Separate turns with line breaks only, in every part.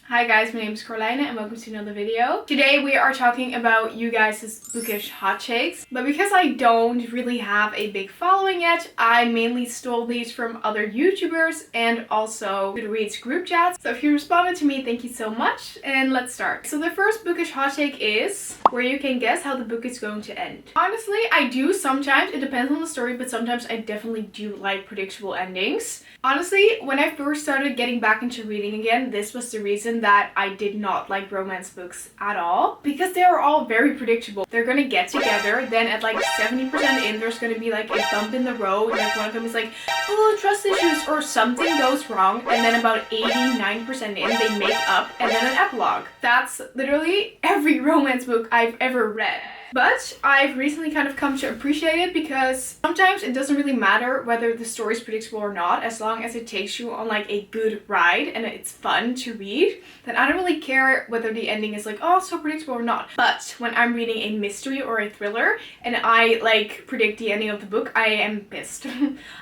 Hi guys, my name is Carlijne and welcome to another video. Today we are talking about you guys' bookish hot takes. But because I don't really have a big following yet, I mainly stole these from other YouTubers and also Goodreads group chats. So if you responded to me, thank you so much and let's start. So the first bookish hot take is where you can guess how the book is going to end. Honestly, I do sometimes. It depends on the story, but sometimes I definitely do like predictable endings. Honestly, when I first started getting back into reading again, this was the reason that I did not like romance books at all, because they are all very predictable. They're gonna get together, then at like 70% in, there's gonna be like a bump in the road, like one of them is like, oh, trust issues, or something goes wrong, and then about 89% in, they make up, and then an epilogue. That's literally every romance book I've ever read. But I've recently kind of come to appreciate it because sometimes it doesn't really matter whether the story is predictable or not, as long as it takes you on like a good ride and it's fun to read. Then I don't really care whether the ending is like, oh, so predictable or not. But when I'm reading a mystery or a thriller and I like predict the ending of the book, I am pissed.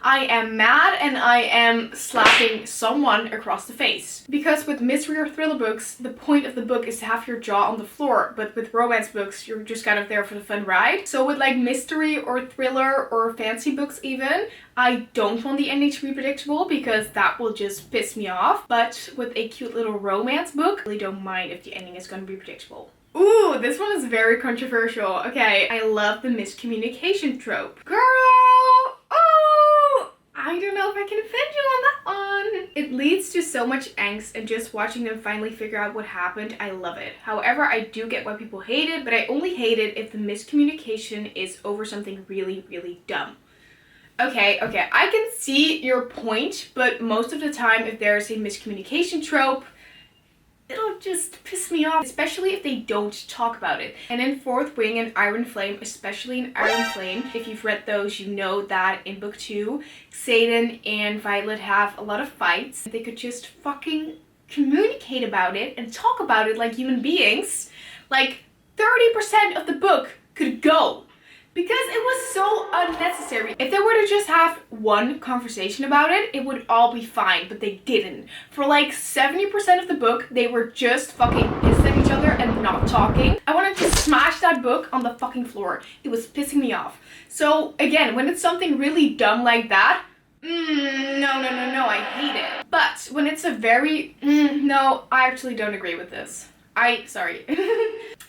I am mad and I am slapping someone across the face. Because with mystery or thriller books, the point of the book is to have your jaw on the floor. But with romance books, you're just kind of there for the fun ride. So with like mystery or thriller or fancy books even, I don't want the ending to be predictable because that will just piss me off. But with a cute little romance book, I really don't mind if the ending is going to be predictable. Ooh, this one is very controversial. Okay, I love the miscommunication trope. Girl! Oh! I don't know if I can offend you on that one. It leads to so much angst, and just watching them finally figure out what happened, I love it. However, I do get why people hate it, but I only hate it if the miscommunication is over something really, really dumb. Okay, I can see your point, but most of the time if there's a miscommunication trope, it'll just piss me off, especially if they don't talk about it. And in Fourth Wing and Iron Flame, especially in Iron Flame, if you've read those, you know that in book 2, Xaden and Violet have a lot of fights. They could just fucking communicate about it and talk about it like human beings. Like 30% of the book could go. Because it was so unnecessary. If they were to just have one conversation about it, it would all be fine, but they didn't. For like 70% of the book, they were just fucking pissed at each other and not talking. I wanted to smash that book on the fucking floor. It was pissing me off. So again, when it's something really dumb like that, no, I hate it. But when it's a very, no, I actually don't agree with this. Sorry.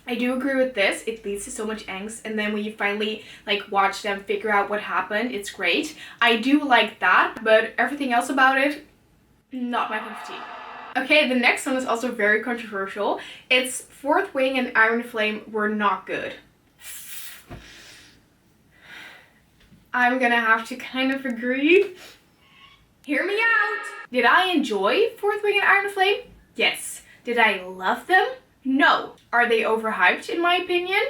I do agree with this. It leads to so much angst, and then when you finally like watch them figure out what happened, it's great. I do like that, but everything else about it, not my cup of tea. Okay, the next one is also very controversial. It's Fourth Wing and Iron Flame were not good. I'm gonna have to kind of agree. Hear me out. Did I enjoy Fourth Wing and Iron Flame? Yes. Did I love them? No. Are they overhyped in my opinion?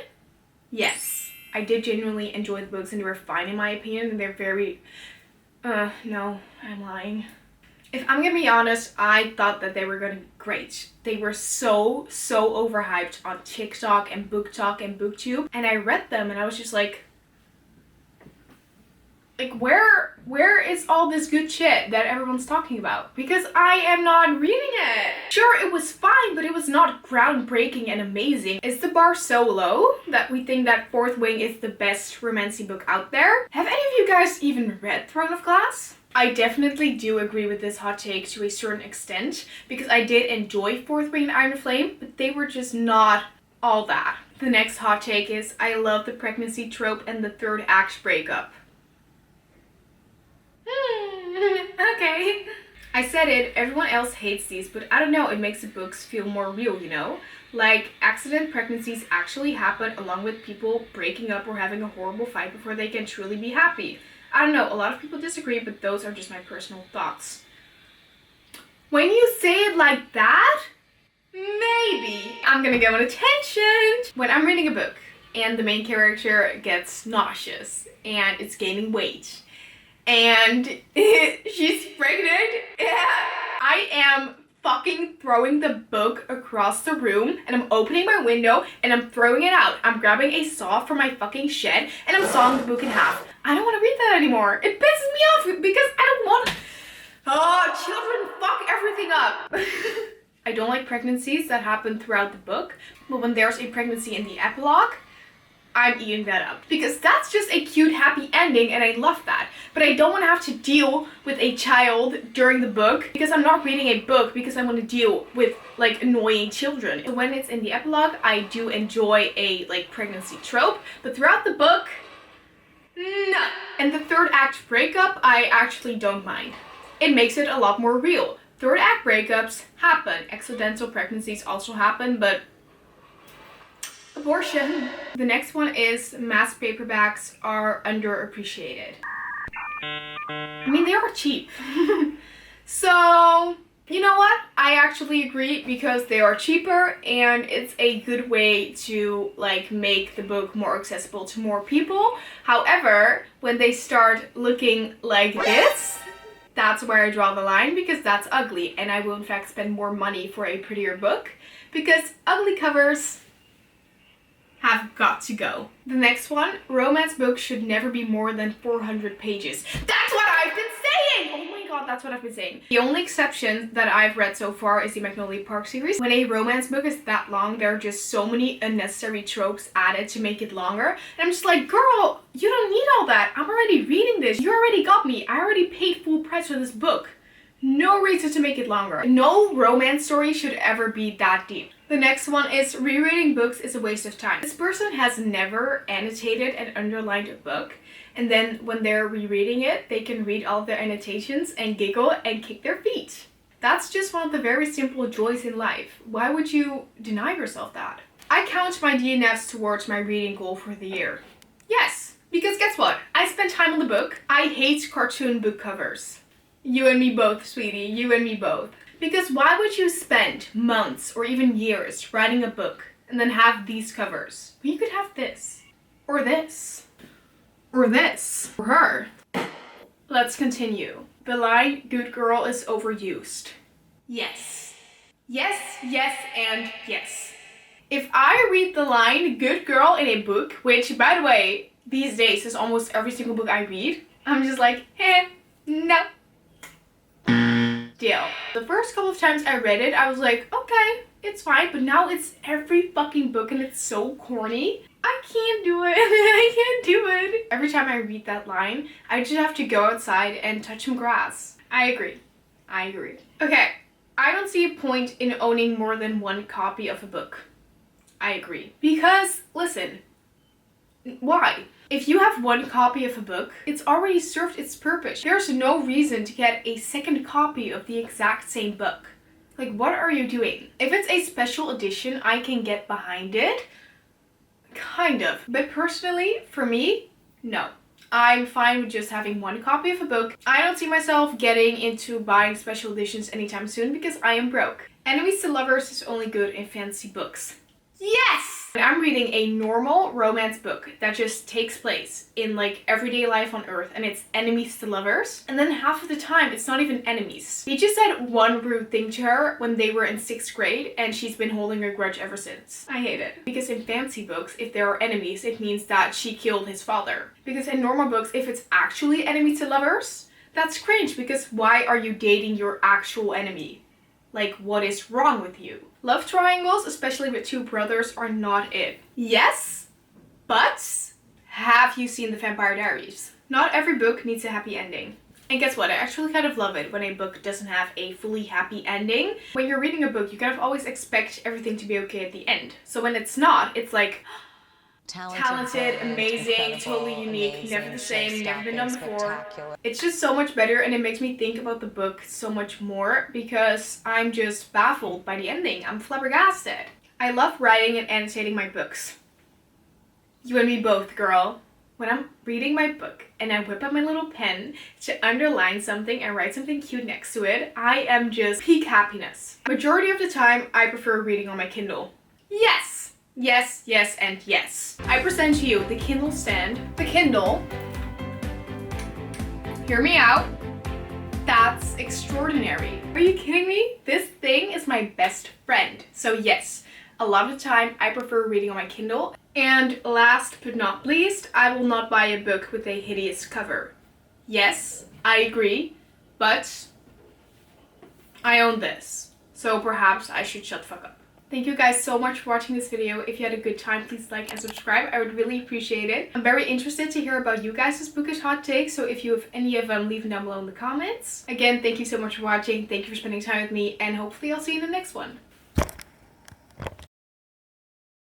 Yes. I did genuinely enjoy the books and they were fine in my opinion, and they're very... no, I'm lying. If I'm gonna be honest, I thought that they were gonna be great. They were so overhyped on TikTok and BookTok and BookTube, and I read them and I was just like, where is all this good shit that everyone's talking about? Because I am not reading it. Sure, it was fine, but it was not groundbreaking and amazing. Is the bar so low that we think that Fourth Wing is the best romancy book out there? Have any of you guys even read Throne of Glass? I definitely do agree with this hot take to a certain extent, because I did enjoy Fourth Wing and Iron Flame, but they were just not all that. The next hot take is I love the pregnancy trope and the third act breakup. Okay. I said it, everyone else hates these, but I don't know, it makes the books feel more real, you know? Like, accident pregnancies actually happen along with people breaking up or having a horrible fight before they can truly be happy. I don't know, a lot of people disagree, but those are just my personal thoughts. When you say it like that, maybe I'm gonna go on a tangent. When I'm reading a book and the main character gets nauseous and it's gaining weight, and she's pregnant, I am fucking throwing the book across the room, and I'm opening my window and I'm throwing it out. I'm grabbing a saw from my fucking shed and I'm sawing the book in half. I don't want to read that anymore. It pisses me off because I don't want... Oh, children fuck everything up. I don't like pregnancies that happen throughout the book, but when there's a pregnancy in the epilogue, I'm eating that up. Because that's just a cute, happy ending, and I love that. But I don't want to have to deal with a child during the book, because I'm not reading a book because I want to deal with, like, annoying children. So when it's in the epilogue, I do enjoy a, like, pregnancy trope, but throughout the book, no. And the third act breakup, I actually don't mind. It makes it a lot more real. Third act breakups happen. Accidental pregnancies also happen, but abortion. The next one is mass paperbacks are underappreciated. I mean, they are cheap. So, you know what? I actually agree because they are cheaper and it's a good way to like make the book more accessible to more people. However, when they start looking like this, that's where I draw the line because that's ugly and I will in fact spend more money for a prettier book because ugly covers have got to go. The next one, romance books should never be more than 400 pages. That's what I've been saying! Oh my god, that's what I've been saying. The only exception that I've read so far is the Magnolia Park series. When a romance book is that long, there are just so many unnecessary tropes added to make it longer. And I'm just like, girl, you don't need all that. I'm already reading this. You already got me. I already paid full price for this book. No reason to make it longer. No romance story should ever be that deep. The next one is rereading books is a waste of time. This person has never annotated and underlined a book. And then when they're rereading it, they can read all of their annotations and giggle and kick their feet. That's just one of the very simple joys in life. Why would you deny yourself that? I count my DNFs towards my reading goal for the year. Yes, because guess what? I spent time on the book. I hate cartoon book covers. You and me both, sweetie. You and me both. Because why would you spend months or even years writing a book and then have these covers? You could have this. Or this. Or this. Or her. Let's continue. The line, good girl, is overused. Yes. Yes, yes, and yes. If I read the line, good girl, in a book, which, by the way, these days is almost every single book I read, I'm just like, no. Deal. The first couple of times I read it, I was like, okay, it's fine, but now it's every fucking book and it's so corny. I can't do it. I can't do it. Every time I read that line, I just have to go outside and touch some grass. I agree. I agree. Okay, I don't see a point in owning more than one copy of a book. I agree. Because, listen, why? If you have one copy of a book, it's already served its purpose. There's no reason to get a second copy of the exact same book. Like, what are you doing? If it's a special edition, I can get behind it. Kind of. But personally, for me, no. I'm fine with just having one copy of a book. I don't see myself getting into buying special editions anytime soon because I am broke. Enemies to lovers is only good in fantasy books. Yes! I'm reading a normal romance book that just takes place in like everyday life on Earth and it's enemies to lovers. And then half of the time it's not even enemies. He just said one rude thing to her when they were in 6th grade and she's been holding a grudge ever since. I hate it. Because in fantasy books, if there are enemies, it means that she killed his father. Because in normal books, if it's actually enemies to lovers, that's cringe because why are you dating your actual enemy? Like, what is wrong with you? Love triangles, especially with two brothers, are not it. Yes, but have you seen The Vampire Diaries? Not every book needs a happy ending. And guess what? I actually kind of love it when a book doesn't have a fully happy ending. When you're reading a book, you kind of always expect everything to be okay at the end. So when it's not, it's like, talented, amazing, totally unique, amazing, never the same, never been done before. It's just so much better and it makes me think about the book so much more because I'm just baffled by the ending. I'm flabbergasted. I love writing and annotating my books. You and me both, girl. When I'm reading my book and I whip out my little pen to underline something and write something cute next to it, I am just peak happiness. Majority of the time, I prefer reading on my Kindle. Yes! Yes, yes, and yes. I present to you the Kindle stand. The Kindle. Hear me out. That's extraordinary. Are you kidding me? This thing is my best friend. So yes, a lot of the time I prefer reading on my Kindle. And last but not least, I will not buy a book with a hideous cover. Yes, I agree, but I own this. So perhaps I should shut the fuck up. Thank you guys so much for watching this video. If you had a good time, please like and subscribe. I would really appreciate it. I'm very interested to hear about you guys' bookish hot takes. So if you have any of them, leave them down below in the comments. Again, thank you so much for watching. Thank you for spending time with me. And hopefully I'll see you in the next one.